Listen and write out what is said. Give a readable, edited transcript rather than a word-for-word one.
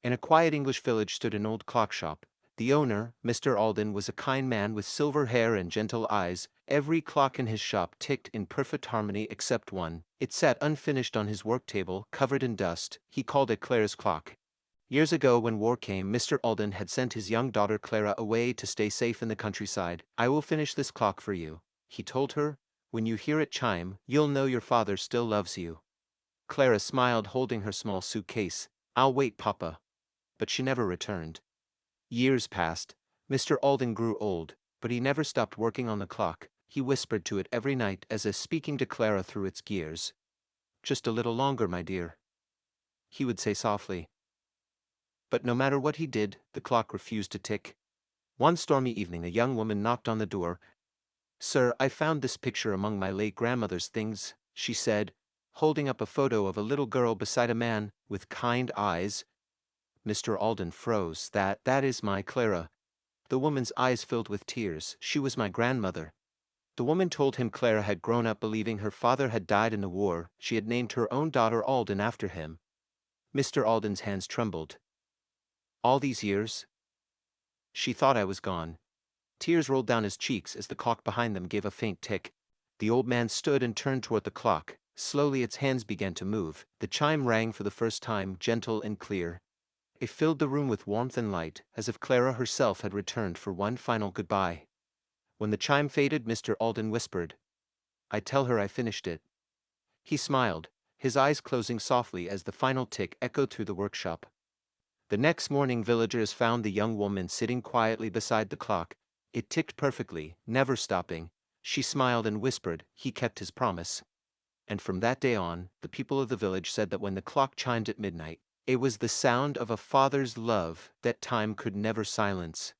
In a quiet English village stood an old clock shop. The owner, Mr. Alden, was a kind man with silver hair and gentle eyes. Every clock in his shop ticked in perfect harmony except one. It sat unfinished on his work table, covered in dust. He called it Clara's clock. Years ago, when war came, Mr. Alden had sent his young daughter Clara away to stay safe in the countryside. "I will finish this clock for you," he told her. "When you hear it chime, you'll know your father still loves you." Clara smiled, holding her small suitcase. "I'll wait, Papa." But she never returned. Years passed. Mr. Alden grew old, but he never stopped working on the clock. He whispered to it every night as if speaking to Clara through its gears. "Just a little longer, my dear," he would say softly. But no matter what he did, the clock refused to tick. One stormy evening a young woman knocked on the door. "Sir, I found this picture among my late grandmother's things," she said, holding up a photo of a little girl beside a man with kind eyes. Mr. Alden froze. That is my Clara." The woman's eyes filled with tears. "She was my grandmother." The woman told him Clara had grown up believing her father had died in the war. She had named her own daughter Alden after him. Mr. Alden's hands trembled. "All these years? She thought I was gone." Tears rolled down his cheeks as the clock behind them gave a faint tick. The old man stood and turned toward the clock. Slowly its hands began to move. The chime rang for the first time, gentle and clear. It filled the room with warmth and light, as if Clara herself had returned for one final goodbye. When the chime faded, Mr. Alden whispered, "I tell her I finished it." He smiled, his eyes closing softly as the final tick echoed through the workshop. The next morning villagers found the young woman sitting quietly beside the clock. It ticked perfectly, never stopping. She smiled and whispered, "He kept his promise." And from that day on, the people of the village said that when the clock chimed at midnight, it was the sound of a father's love that time could never silence.